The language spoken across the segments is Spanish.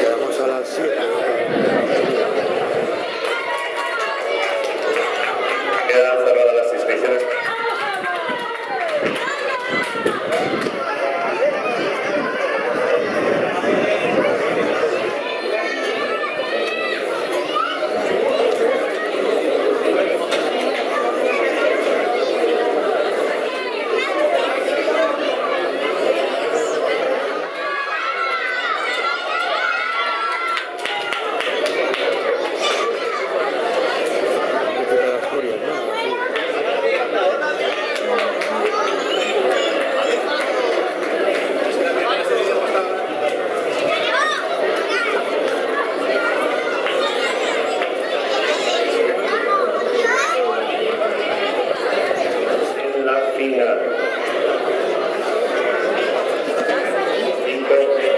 Quedamos a las 7. Quedan cerradas las inscripciones.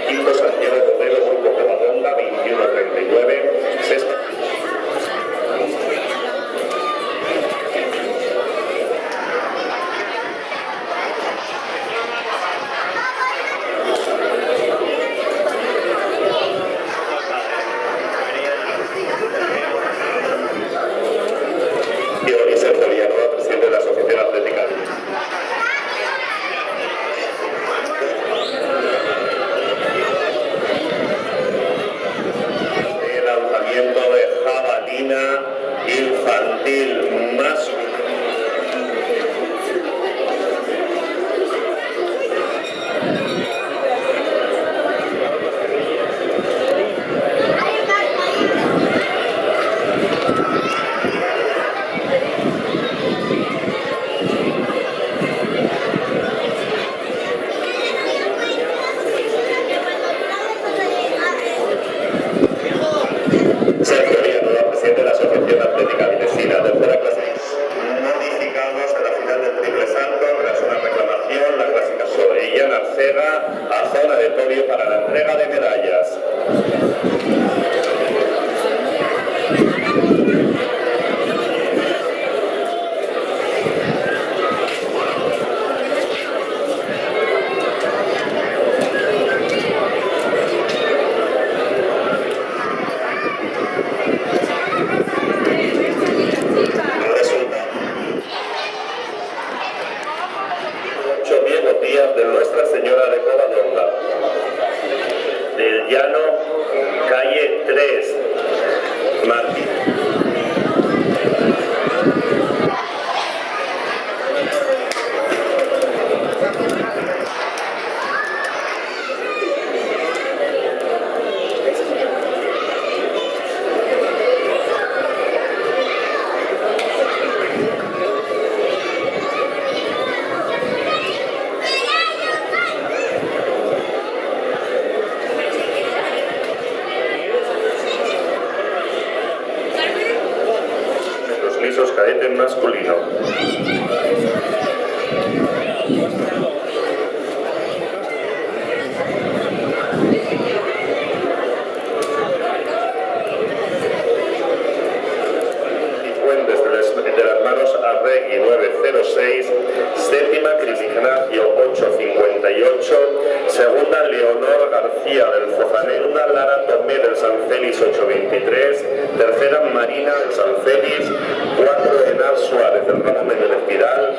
Quinto Santiago Cordero, Grupo Covadonga, 21-39. Sexto. Y Sergio Villanueva, presidente de la Asociación Atlética. De jabalina infantil más. Sergio Villanueva, presidente de la Asociación Atlética Vinesina, tercera clase. Modificados en la final del triple salto, tras una reclamación, la clásica sobre Illán Arcega a zona de podio para la entrega de medallas. De Nuestra Señora de Covadonga, del Llano, calle 3, Martín. Lisos cadete masculino. Fuentes de las manos Arregui 906, séptima Cris Ignacio 858, segunda Leonor García del Fojanenda, Lara Tomé del San Félix 823, tercera Marina del San Félix, 4 Enar Suárez del Ramón Méndez Vidal.